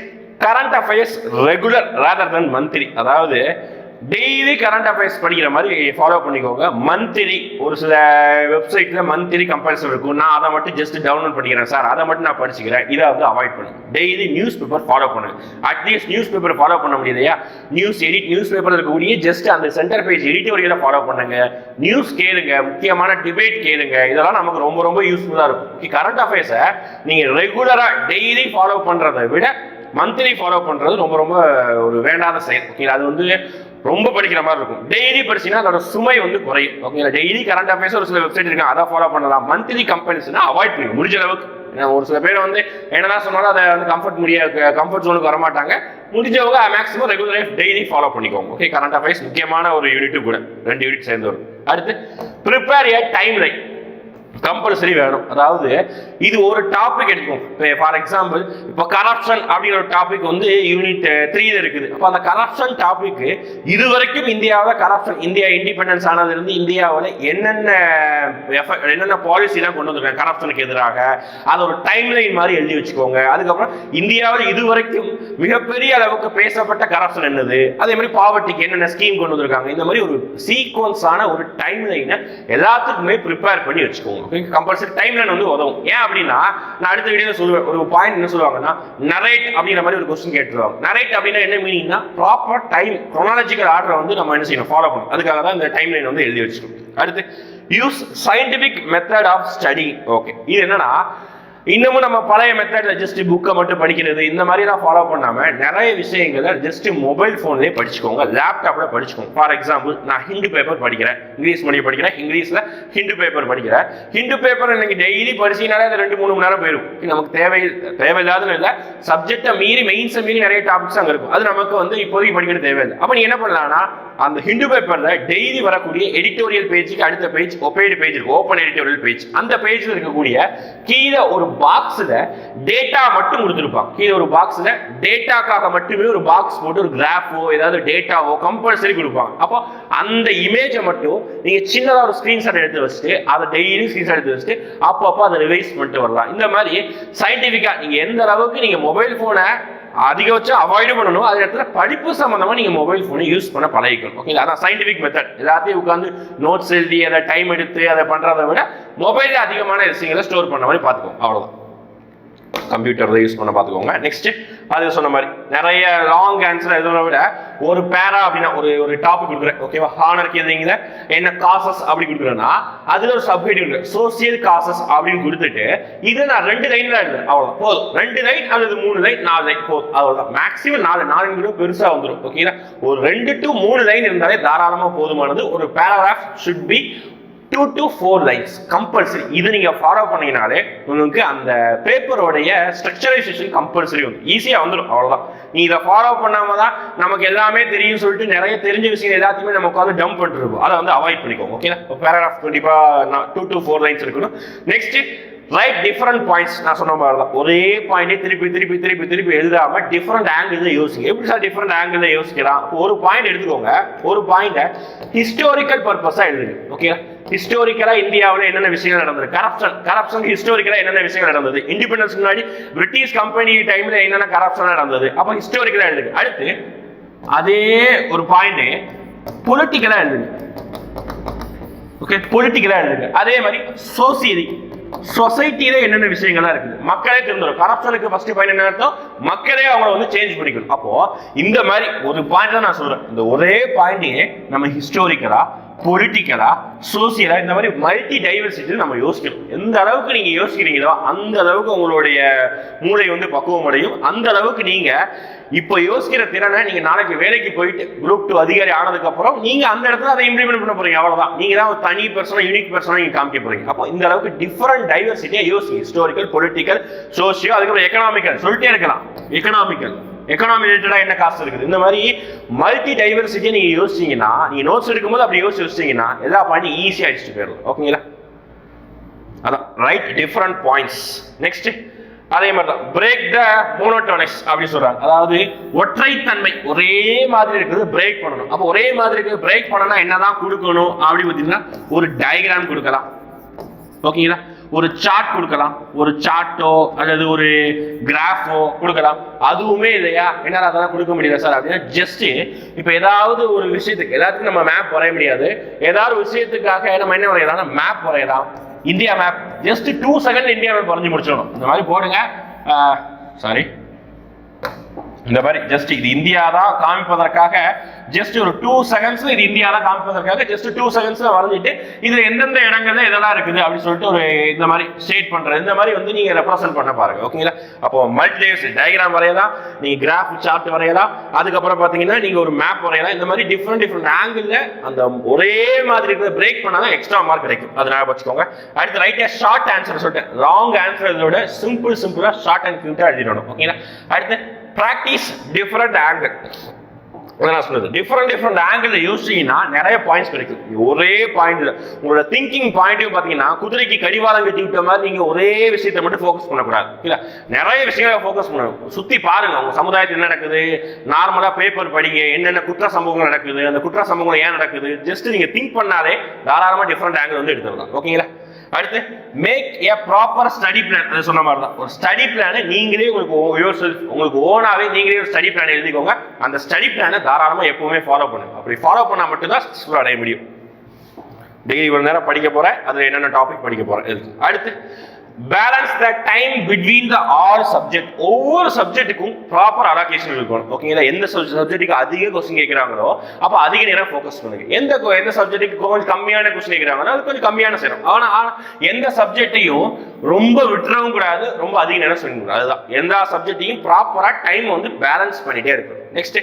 current affairs regular rather than monthly. அதாவது டெய்லி கரண்ட் அஃபேர்ஸ் படிக்கிற மாதிரி ஃபாலோ பண்ணிக்கோங்க. மந்த்லி ஒரு சில வெப்சைட்ல மந்த்லி கம்பேரிசன் இருக்கும், நான் அதை மட்டும் ஜஸ்ட் டவுன்லோட் பண்ணிக்கிறேன் சார், அதை மட்டும் நான் படிச்சுக்கிறேன், இதை வந்து அவாய்ட் பண்ணுங்க. டெய்லி நியூஸ் பேப்பர் ஃபாலோ பண்ணுங்க. அட்லீஸ்ட் நியூஸ் பேப்பர் ஃபாலோ பண்ண முடியலையா, நியூஸ் பேப்பர் இருக்கக்கூடிய ஜஸ்ட் அந்த சென்டர் பேஜ் எடிட்டோரியலை ஃபாலோ பண்ணுங்க. நியூஸ் கேளுங்க, முக்கியமான டிபேட் கேளுங்க, இதெல்லாம் நமக்கு ரொம்ப ரொம்ப யூஸ்ஃபுல்லா இருக்கும். கரண்ட் அஃபேர்ஸை நீங்க ரெகுலரா டெய்லி ஃபாலோ பண்றதை விட மந்த்லி ஃபாலோ பண்றது ரொம்ப ரொம்ப ஒரு வேண்டாத செயல். ஓகே, அது வந்து ரொம்ப படிக்கிற மாதிரி இருக்கும். டெய்லி படிச்சீங்கன்னா அதோட சுமை வந்து குறையும். ஓகேங்களா, டெய்லி கரண்ட் அஃபேர்ஸ் ஒரு சில வெப்சைட் இருக்கு, அதை ஃபாலோ பண்ணலாம். மந்த்லி கம்பெனிஸ்னா அவாய்ட் பண்ணி முடிஞ்ச அளவுக்கு. ஒரு சில பேர் வந்து என்னதான் சொன்னாலும் அதை வந்து கம்ஃபர்ட் ஜோனுக்கு வரமாட்டாங்க. முடிஞ்சவங்க maximum regular life daily follow பண்ணிக்கோங்க. ஓகே, கரண்ட் அஃபேர்ஸ் முக்கியமான ஒரு யூனிட் கூட, 2 யூனிட் சேர்ந்து வரும். அடுத்து, prepare a timeline compulsory வேணும். அதாவது இது ஒரு டாபிக் எடுக்கும். ஃபார் எக்ஸாம்பிள், இப்போ கரப்ஷன் அப்படிங்கிற ஒரு டாபிக் வந்து யூனிட் 3ல இருக்குது. அப்போ அந்த கரப்ஷன் டாபிக் இதுவரைக்கும் இந்தியாவில் கரப்ஷன், இந்தியா இண்டிபெண்டன்ஸ் ஆனதுலேருந்து இந்தியாவில் என்னென்ன பாலிசி எல்லாம் கொண்டு வந்திருக்காங்க கரப்ஷனுக்கு எதிராக, அது ஒரு டைம் லைன் மாதிரி எழுதி வச்சுக்கோங்க. அதுக்கப்புறம் இந்தியாவில் இதுவரைக்கும் மிகப்பெரிய அளவுக்கு பேசப்பட்ட கரப்ஷன் என்னது, அதே மாதிரி பாவர்ட்டிக்கு என்னென்ன ஸ்கீம் கொண்டு வந்திருக்காங்க, இந்த மாதிரி ஒரு சீக்வன்ஸான ஒரு டைம் லைனை எல்லாத்துக்குமே ப்ரிப்பேர் பண்ணி வச்சுக்கோங்க. கம்பல்சரி டைம்லைன் வந்து உதவும். ஏன் அப்படின்னா நான் அடுத்த வீடியோ சொல்லுவேன், ஒரு பாயிண்ட் என்ன சொல்லுவாங்கன்னா நரேட் அப்படிங்கிற மாதிரி ஒரு கொஸ்டின் கேட்டுருவாங்க. நரேட் அப்படின்னா என்ன மீனிங்னா ப்ராப்பர் டைம் குரோனாலஜிக்கல் ஆர்டரை வந்து நம்ம என்ன செய்யணும், ஃபாலோ பண்ணணும். அதுக்காக தான் இந்த டைம் லைன் வந்து எழுதி வச்சிருக்கோம். அடுத்து use scientific method of study. Okay, இது என்னன்னா இன்னமும் நம்ம பழைய மெத்தட்ல ஜஸ்ட் புக்கை மட்டும் படிக்கிறது இந்த மாதிரி நான் ஃபாலோ பண்ணாம நிறைய விஷயங்களை ஜஸ்ட் மொபைல் போன்லேயே படிச்சுக்கோங்க, லேப்டாப்ல படிச்சுக்கோங்க. ஃபார் எக்ஸாம்பிள் நான் ஹிந்து பேப்பர் படிக்கிறேன், இங்கிலீஷ் மீடியம் படிக்கிறேன், இங்கிலீஷ்ல ஹிந்து பேப்பர் படிக்கிறேன். ஹிந்து பேப்பர் இன்னைக்கு டெய்லி படிச்சீங்கனாலே அது 2-3 மணி நேரம் போயிடும். நமக்கு தேவையில்லாத இல்லை, சப்ஜெக்டை மீறி மெயின்ஸை மீறி நிறைய டாபிக்ஸ் அங்கே இருக்கும். அது நமக்கு வந்து இப்போதைக்கு படிக்கிறது தேவையில்லை. அப்போ நீ என்ன பண்ணலாம்னா அந்த ஹிந்து பேப்பர்ல டெய்லி வரக்கூடிய எடிட்டோரியல் பேஜுக்கு அடுத்த பேஜ் ஒப்பேடு பேஜ் இருக்கு, ஓப்பன் எடிட்டோரியல் பேஜ். அந்த பேஜ்ல இருக்கக்கூடிய கீழே ஒரு பாக்ஸ்ல டேட்டா மட்டும் கொடுத்துருப்பாங்க. கீழே ஒரு பாக்ஸ்ல டேட்டாக்காக மட்டுமே ஒரு பாக்ஸ் போட்டு ஒரு கிராஃபோ ஏதாவது டேட்டாவோ கம்பல்சரி கொடுப்பாங்க. அப்போ அந்த இமேஜை மட்டும் நீங்க சின்னதா ஒரு ஸ்கிரீன்ஷாட் எடுத்து வச்சுட்டு அதை டெய்லி ஸ்கிரீன்ஷாட் எடுத்து வச்சுட்டு அப்பப்போ அதை ரிவைஸ் பண்ணிட்டு வரலாம். இந்த மாதிரி சயின்டிபிக்கா நீங்க எந்த அளவுக்கு நீங்க மொபைல் போனை அதிகபட்சம் அவாய்டு பண்ணணும், அதே இடத்துல படிப்பு சம்பந்தமா நீங்க மொபைல் போனை யூஸ் பண்ண பழகிக்கணும். ஓகே, அதான் சயின்டிபிக் மெத்தட். எல்லாத்தையும் உட்காந்து நோட்ஸ் எழுதி அதை டைம் எடுத்து அதை பண்றதை விட மொபைல்ல அதிகமான விஷயங்களை ஸ்டோர் பண்ண மாதிரி பார்த்துக்கோங்க. அவ்வளவுதான். கம்ப்யூட்டர் யூஸ் பண்ண பார்த்துக்கோங்க. நெக்ஸ்ட் அது சொன்ன மாதிரி நிறைய லாங் ஆன்சர் எதுவும் விட ஒரு பேரா அப்படின்னா ஒரு டாபிக் கொடுக்குறேன். ஓகேவா, ஹானருக்கு எதுங்க என்ன காசஸ் அப்படி கொடுக்குறேன்னா அதுல ஒரு சப்ஹெட் இருக்கு, சோசியல் காசஸ் அப்படின்னு கொடுத்துட்டு இது நான் 2 லைன் தான் எழுதுறேன். அவ்வளவுதான், போதும். 2 லைன் அல்லது 3 லைன் 4 லைன் போதும், அவ்வளவுதான். மேக்ஸிமம் 4 பெருசா வந்துடும். ஓகேங்களா, ஒரு 2 to 3 லைன் இருந்தாலே தாராளமா போதுமானது. ஒரு paragraph should be 2 to 4 lines compulsory. இது நீங்க ஃபாலோ பண்ணீங்கனாலே உங்களுக்கு அந்த பேப்பரோடைய ஸ்ட்ரக்சரைசேஷன் கம்பல்சரி வந்து ஈஸியா வந்துடும். அவ்வளவுதான். நீ இதை ஃபாலோ பண்ணாம தான் நமக்கு எல்லாமே தெரியும் சொல்லிட்டு நிறைய தெரிஞ்ச விஷயம் எல்லாத்தையுமே நம்ம உட்காந்து டம்ப் பண்ணிட்டு இருப்போம். அதை வந்து அவாய்ட் பண்ணிக்கோங்க. ஓகேங்களா, பேராகிராஃப் கண்டிப்பா 2 to 4 லைன்ஸ் இருக்கணும். Next right different points. நான் சொன்ன மாதிரி தான், ஒரே பாயிண்டே திருப்பி எழுதாம டிஃபரெண்ட் ஆங்கிள் யோசிங்க. எப்படி சார் டிஃபரெண்ட் ஆங்கிள் யோசிக்கலாம்? ஒரு பாயிண்ட் எடுத்துக்கோங்க, ஒரு பாயிண்ட ஹிஸ்டாரிக்கல் பர்பஸா எழுதுங்க. ஓகே, ஹிஸ்டாரிக்கலா இந்தியாவில் என்னென்ன விஷயங்கள் நடந்தது, கரப்ஷன் ஹிஸ்டாரிக்கலா என்னென்ன விஷயங்கள் நடந்தது, இண்டிபெண்டன்ஸ் முன்னாடி பிரிட்டிஷ் கம்பெனி டைம்ல என்னென்ன கரப்ஷன் நடந்தது, அப்ப ஹிஸ்டாரிக்கலா எழுதுங்க. அடுத்து அதே ஒரு பாயிண்ட் பொலிட்டிக்கலா எழுதுங்க. ஓகே, பொலிட்டிக்கலா எழுதுங்க. அதே மாதிரி சொசைட்டில என்னென்ன விஷயங்களா இருக்குது, மக்களே திருந்தரும். கரப்ஷனுக்கு ஃபர்ஸ்ட் பாயிண்ட் என்ன அர்த்தம், மக்களே அவங்கள வந்து சேஞ்ச் பண்ணிக்கணும். அப்போ இந்த மாதிரி ஒரு பாயிண்ட் தான் நான் சொல்றேன். இந்த ஒரே பாயிண்டையே நம்ம ஹிஸ்டாரிக்கலா, பொலிட்டிக்கலா, சோசியலா இந்த மாதிரி மல்டி டைவர்சிட்டி நம்ம யோசிக்கணும். எந்த அளவுக்கு நீங்க யோசிக்கிறீங்களோ அந்த அளவுக்கு உங்களுடைய மூளை வந்து பக்குவம் அடையும். அந்த அளவுக்கு நீங்க இப்போ யோசிக்கிற திறனை நீங்க நாளைக்கு வேலைக்கு போயிட்டு குரூப் 2 அதிகாரி ஆனதுக்கு அப்புறம் நீங்க அந்த இடத்துல அதை இம்ப்ளிமெண்ட் பண்ண போறீங்க. அவ்வளவுதான். நீங்க தான் ஒரு தனி பர்சனா, யூனிக் பர்சனா நீங்க காமிக்க போறீங்க. அப்போ இந்த அளவுக்கு டிஃபரெண்ட் டைவர்சிட்டியா யோசிங்க. ஹிஸ்டாரிக்கல், பொலிட்டிக்கல், சோசியோ, அதுக்கப்புறம் எக்கனாமிக்கல் சொல்லிட்டே இருக்கலாம். எக்கனாமி ரிலேட்டடா என்ன காசு இருக்குது, இந்த மாதிரி மல்டி டைவர்சிட்டியை நீங்க யோசிச்சீங்கன்னா, நீங்க நோட்ஸ் எடுக்கும்போது அப்படி யோசிச்சீங்கன்னா எல்லா பாயிண்ட்டும் ஈஸியா அடிச்சுட்டு போயிடலாம். ஓகேங்களா, அதான் ரைட் டிஃபரெண்ட் பாயிண்ட்ஸ். நெக்ஸ்ட் அதே மாதிரி தான் பிரேக் த மோனோட்டோனஸ் அப்படி சொல்றாங்க. அதாவது ஒற்றைத்தன்மை ஒரே மாதிரி இருக்குது, பிரேக் பண்ணணும். அப்போ ஒரே மாதிரி இருக்குது, பிரேக் பண்ணனா என்னதான் கொடுக்கணும் அப்படி பார்த்தீங்கன்னா ஒரு டயக்ராம் கொடுக்கலாம். ஓகேங்களா, ஒரு சார்ட் கொடுக்கலாம், ஒரு சார்ட்டோ அல்லது ஒரு கிராஃபோ கொடுக்கலாம். அதுவுமே இல்லையா, என்னால் அதெல்லாம் கொடுக்க முடியல சார் அப்படின்னா ஜஸ்ட் இப்போ ஏதாவது ஒரு விஷயத்துக்கு எல்லாத்துக்கும் நம்ம மேப் வரைய முடியாது. ஏதாவது விஷயத்துக்காக நம்ம என்ன வரையலாம், மேப் வரையலாம். India map just 2 second India map வரைஞ்சு முடிச்சிடணும். இந்த மாதிரி போடுங்க. சாரி, இந்த மாதிரி ஜஸ்ட் இது இந்தியா தான் காமிப்பதற்காக ஜஸ்ட் ஒரு 2 செகண்ட்ஸ் இது இந்தியா தான் காமிப்பதற்காக ஜஸ்ட் 2 செகண்ட்ஸ்ல வரைஞ்சிட்டு இதுல எந்தெந்த இடங்கள்ல இதெல்லாம் இருக்குது அப்படின்னு சொல்லிட்டு ஒரு இந்த மாதிரி ஸ்டேட் பண்றது, இந்த மாதிரி வந்து நீங்க ரெப்ரசென்ட் பண்ண பாருங்க. ஓகேங்களா, அப்போ மல்டி டயக்ராம் வரையலாம், நீங்க கிராஃப் சார்ட் வரையலாம், அதுக்கப்புறம் பாத்தீங்கன்னா நீங்க ஒரு மேப் வரையலாம். இந்த மாதிரி டிஃப்ரெண்ட் ஆங்கிள் அந்த ஒரே மாதிரி பிரேக் பண்ணாதான் எக்ஸ்ட்ரா மார்க் கிடைக்கும். அதனால வச்சுக்கோங்க. அடுத்து ரைட் ஷார்ட் ஆன்சர் சொல்லிட்டேன். ராங் ஆன்சர் இதோட சிம்பிளா ஷார்ட் அண்ட் கியூட்டா எழுதிடணும். ஓகேங்களா, அடுத்து பிராக்டிஸ் டிஃபரெண்ட் ஆங்கிள். நான் சொல்றது டிஃபரெண்ட் ஆங்கிள் யோசிச்சீங்கன்னா நிறைய பாயிண்ட்ஸ் கிடைக்கும். ஒரே பாயிண்ட்ல உங்களோட திங்கிங் பாயிண்ட்டையும் பாத்தீங்கன்னா குதிரைக்கு கடிவாளம் கட்டி விட்ட மாதிரி நீங்க ஒரே விஷயத்தை மட்டும் ஃபோக்கஸ் பண்ணக்கூடாது. இல்ல, நிறைய விஷயங்களை ஃபோக்கஸ் பண்ணணும். சுத்தி பாருங்க, உங்க சமுதாயத்தில் என்ன நடக்குது, நார்மலா பேப்பர் படிங்க, என்னென்ன குற்ற சம்பவங்கள் நடக்குது, அந்த குற்ற சம்பவங்கள் ஏன் நடக்குது, ஜஸ்ட் நீங்க திங்க் பண்ணாலே தாராளமா டிஃபரெண்ட் ஆங்கிள் வந்து எடுத்துடலாம். ஓகேங்களா, அடுத்து make a proper study plan. அது சொன்ன மாதிரி தான் ஒரு ஸ்டடி பிளானை நீங்களே உங்களுக்கு ஓனாவே நீங்களே ஒரு ஸ்டடி பிளான் எழுதிக்கோங்க. அந்த ஸ்டடி பிளானை தாராளமா எப்பவுமே ஃபாலோ பண்ணுங்க. அப்படி ஃபாலோ பண்ணா மட்டும்தான் சக்சஸ்ஃபுல் அடைய முடியும். டெய்லி இவ்வளவு நேரம் படிக்க போறேன், அதுல என்னென்ன டாபிக் படிக்க போறேன். அடுத்து balance the time between the all subject. ஒவ்வொரு சப்ஜெக்ட்டுக்கும் ப்ராப்பர் அலோகேஷன் இருக்கணும். ஓகேங்களா? எந்த சப்ஜெக்ட்டுக்கு அதிக கொஸ்டின் கேட்கிறாங்களோ அப்போ அதிக நேரம் ஃபோக்கஸ் பண்ணுங்க. எந்த சப்ஜெக்ட்டுக்கு கொஞ்சம் கம்மியான கொஸ்டின் கேட்கிறாங்களோ அது கொஞ்சம் கம்மியான செய்யணும். ஆனா எந்த சப்ஜெக்டையும் ரொம்ப விட்டுறவும் கூடாது, ரொம்ப அதிக நேரம் சொல்லணும். அதுதான் எல்லா சப்ஜெக்டையும் ப்ராப்பரா டைம் வந்து பேலன்ஸ் பண்ணிட்டே இருக்கணும். Next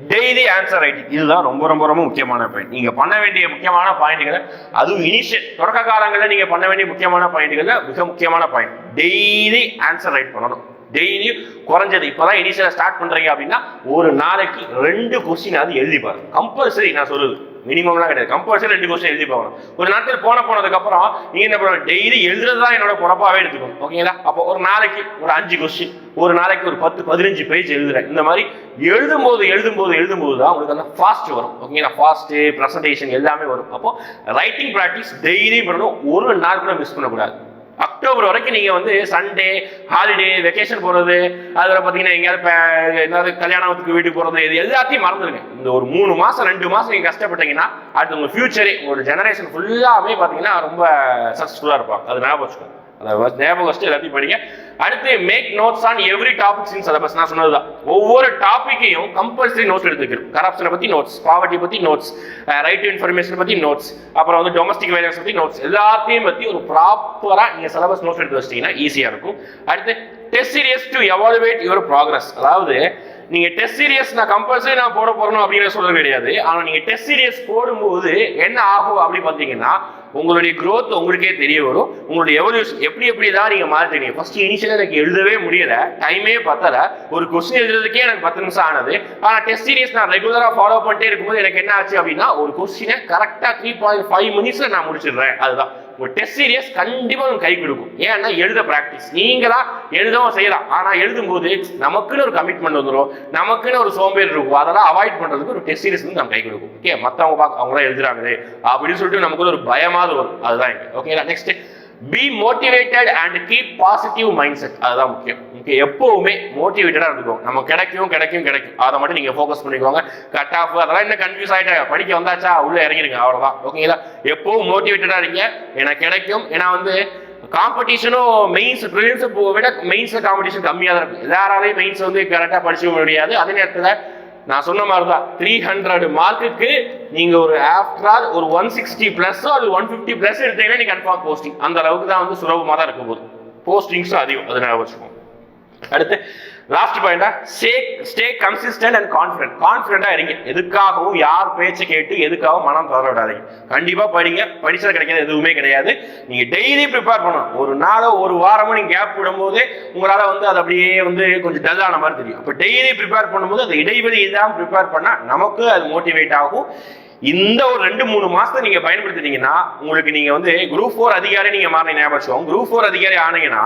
daily answer writing. இதுதான் ரொம்ப ரொம்ப ரொம்ப முக்கியமான பாயிண்ட். நீங்க பண்ண வேண்டிய முக்கியமான பாயிண்ட்களை, அதுவும் இனிஷியல் தொடக்க காலங்களில் நீங்க பண்ண வேண்டிய முக்கியமான பாயிண்ட்கள் மிக முக்கியமான பாயிண்ட். டெய்லி ஆன்சர் ரைட் பண்ணணும். டெய்லி குறைஞ்சது இப்பதான் இனிஷியலா ஸ்டார்ட் பண்றீங்க அப்படின்னா ஒரு நாளைக்கு 2 கொஸ்டின் அது எழுதி பாருங்க. கம்பல்சரி, நான் சொல்லுது மினிமம்லாம் கிடையாது, கம்பல்சரி 2 கொஸ்டின் எழுதி பார்க்கணும். ஒரு நாட்கள் போனதுக்கு அப்புறம் நீங்க என்ன பண்ணணும், டெய்லி எழுதுறதுதான் என்னோட பொறப்பாவே எடுத்துக்கணும். ஓகேங்களா? அப்போ ஒரு நாளைக்கு ஒரு 5 கொஸ்டின், ஒரு நாளைக்கு ஒரு 10-15 பேஜ் எழுதுறேன். இந்த மாதிரி எழுதும்போது தான் உங்களுக்கு அந்த ஃபாஸ்ட் வரும். ஓகேங்களா? ஃபாஸ்ட் பிரசன்டேஷன் எல்லாமே வரும். அப்போ ரைட்டிங் ப்ராக்டிஸ் டெய்லி பண்ணணும். ஒரு நாள் கூட மிஸ் பண்ணக்கூடாது. அக்டோபர் வரைக்கும் நீங்க வந்து சண்டே ஹாலிடே வெக்கேஷன் போறது, அதுல பாத்தீங்கன்னா எங்கேயாவது கல்யாணத்துக்கு வீட்டுக்கு போறது, இது எல்லாத்தையும் மறந்துடுங்க. இந்த ஒரு 3 மாசம் 2 மாசம் நீங்க கஷ்டப்பட்டீங்கன்னா அடுத்து உங்க ஃபியூச்சரே, ஒரு ஜெனரேஷன் ஃபுல்லாவே பாத்தீங்கன்னா ரொம்ப சக்சஸ்ஃபுல்லா இருப்பாங்க. அது ஞாபகம் வச்சுக்கோங்க. ஞாபகம் வச்சுட்டு எல்லாத்தையும் படிங்க. அடுத்து make notes on every topics in syllabus. நான் சொன்னதுதான், ஒவ்வொரு டாபிக்கையும் கம்பல்சரி நோட்ஸ் எடுத்துக்கணும். கரப்ஷனை பத்தி நோட்ஸ், பாவர்ட்டி பத்தி நோட்ஸ், ரைட் டு இன்ஃபர்மேஷன் பத்தி நோட்ஸ், அப்புறம் வந்து டொமஸ்டிக் வயலன்ஸ் பத்தி நோட்ஸ், எல்லாத்தையும் பத்தி ஒரு ப்ராப்பரா நீங்க சிலபஸ் நோட்ஸ் எடுத்து வச்சிட்டீங்கன்னா ஈஸியா இருக்கும். அடுத்து test serious to evaluate your progress. அதாவது நீங்க டெஸ்ட் சீரியஸ் நான் கம்பல்சரி நான் போட போறணும் அப்படின்னு சொல்றது கிடையாது. ஆனா நீங்க டெஸ்ட் சீரியஸ் போடும்போது என்ன ஆகும் அப்படின்னு பாத்தீங்கன்னா உங்களுடைய growth உங்களுக்கே தெரிய வரும். உங்களுடைய எவல்யூஷன் எப்படி தான் நீங்க மாறிட்டீங்க. ஃபர்ஸ்ட் இனிஷியலா எனக்கு எழுதவே முடியல, டைமே பத்தல, ஒரு கொஸ்டின் எழுதுறதுக்கே எனக்கு 10 நிமிஷம் ஆனது. ஆனா டெஸ்ட் சீரியஸ் நான் ரெகுலரா ஃபாலோ பண்ணிட்டே இருக்கும்போது எனக்கு என்ன ஆச்சு அப்படின்னா ஒரு கொஸ்டினை கரெக்டா 3.5 மினிட்ஸ்ல நான் முடிச்சிடுறேன். அதுதான் ஒரு டெஸ்ட் சீரியஸ் கண்டிப்பா கை கொடுக்கும். ஏன்னா எழுத பிராக்டிஸ் நீங்களா எழுதவும் செய்யலாம். ஆனா எழுதும் போது நமக்குன்னு ஒரு கமிட்மெண்ட் வந்துடும், நமக்குன்னு ஒரு சோம்பேறி இருக்கும். அதெல்லாம் அவாய்ட் பண்றதுக்கு ஒரு டெஸ்ட் சீரியஸ் வந்து நம்ம கை கொடுக்கும். ஓகே, மத்தவங்க அவங்க தான் எழுதுறாங்களே அப்படின்னு சொல்லிட்டு நமக்கு ஒரு பயமாவது வரும். அதுதான் இங்க. ஓகேங்களா? Next B motivated and keep positive mind set. அதுதான் முக்கியம். எப்பவுமே மோட்டிவேட்டடா இருந்துக்கோங்க. நம்ம கிடைக்கும் அதை மட்டும் நீங்க ஃபோக்கஸ் பண்ணிக்கோங்க. கட் ஆஃப் அதெல்லாம் என்ன கன்ஃபியூஸ் ஆயிட்டா, படிக்க வந்தாச்சா உள்ள இறங்கிடுங்க, அவ்வளவுதான். ஓகேங்களா? எப்பவும் மோட்டிவேட்டடா இருங்க. எனக்கு கிடைக்கும். ஏன்னா வந்து காம்படிஷனும் மெயின்ஸ் ப்ரிலிம்ஸ் விட மெயின்ஸ்ல காம்படிஷன் கம்மியா தான் இருக்கும். எல்லாராலையும் மெயின்ஸ் வந்து கரெக்டா படிச்சுக்க முடியாது. அதே நேரத்துல நான் சொன்ன மாதிரிதான் 300 மார்க்குக்கு நீங்க ஒரு ஆஃப்டர் ஆல் ஒரு 160 பிளஸ் அது 150 பிளஸ் எடுத்தீங்கன்னா நீங்க கன்ஃபார்ம் போஸ்டிங். அந்த அளவுக்கு தான் வந்து சுலபமா தான் இருக்கும் போது போஸ்டிங்ஸும் அதிகம். அதை நான் வச்சுக்கோங்க. அடுத்து லாஸ்ட் பாயிண்டா ஸ்டே கன்சிஸ்டன்ட் அண்ட் கான்ஃபிடென்ட்டா இருங்க. எதுக்காகவும் யார் பேச்சு கேட்டு எதுக்காகவும் மனம் தளர விடாதீங்க. கண்டிப்பா படிங்க. படிச்சது கிடைக்காது எதுவுமே கிடையாது. நீங்க டெய்லி ப்ரிப்பேர் பண்ணணும். ஒரு நாளோ ஒரு வாரமோ நீங்க கேப் விடும்போது உங்களால வந்து அது அப்படியே வந்து கொஞ்சம் டல்லான மாதிரி தெரியும். அப்ப டெய்லி ப்ரிப்பேர் பண்ணும்போது அந்த இடைவெளி இல்லாம ப்ரிப்பேர் பண்ணா நமக்கு அது மோட்டிவேட் ஆகும். இந்த ஒரு 2-3 மாசத்தை நீங்க பயன்படுத்திட்டீங்கன்னா உங்களுக்கு நீங்க வந்து குரூப் 4 அதிகாரி நீங்க மாறின ஞாபகம். குரூப் 4 அதிகாரி ஆனீங்கன்னா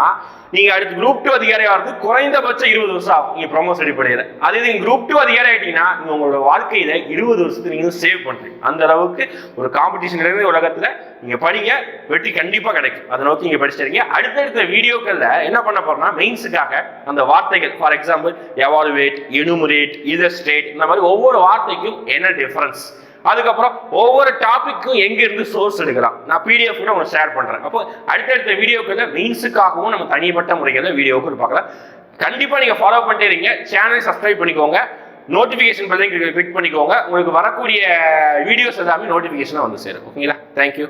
நீங்க அடுத்து குரூப் 2 அதிகாரி ஆகிறது குறைந்தபட்சம் 20 வருஷம் ஆகும். நீங்க ப்ரொமோஷன் அடிப்படையில். அதே நீங்க குரூப் 2 அதிகாரி ஆயிட்டீங்கன்னா நீங்க உங்களோட வாழ்க்கையில 20 வருஷத்துக்கு நீங்க சேவ் பண்றீங்க. அந்த அளவுக்கு ஒரு காம்படிஷன் நிறைந்த உலகத்துல நீங்க படிங்க, வெற்றி கண்டிப்பா கிடைக்கும். அதை நோக்கி நீங்க படிச்சிருக்கீங்க. அடுத்தடுத்த வீடியோக்கள்ல என்ன பண்ண போறோம்னா மெயின்ஸுக்காக அந்த வார்த்தைகள், for example evaluate, enumerate, illustrate, இந்த மாதிரி ஒவ்வொரு வார்த்தைக்கும் என்ன டிஃபரன்ஸ், அதுக்கப்புறம் ஒவ்வொரு டாபிக்கும் எங்க இருந்து சோர்ஸ் எடுக்கலாம் நான் PDF கூட உங்களுக்கு ஷேர் பண்றேன். அப்போ அடுத்தடுத்த வீடியோக்களை மெயின்ஸுக்காகவும் நம்ம தனிப்பட்ட முறையில் வீடியோக்கள் பார்க்கலாம். கண்டிப்பா நீங்க ஃபாலோ பண்ணிட்டே இருங்க. சேனலை சப்ஸ்கிரைப் பண்ணிக்கோங்க. நோட்டிபிகேஷன் பட்டன் கிளிக் பண்ணிக்கோங்க. உங்களுக்கு வரக்கூடிய வீடியோஸ் எல்லாமே நோட்டிபிகேஷனா வந்து சேரும். ஓகேங்களா? தேங்க்யூ.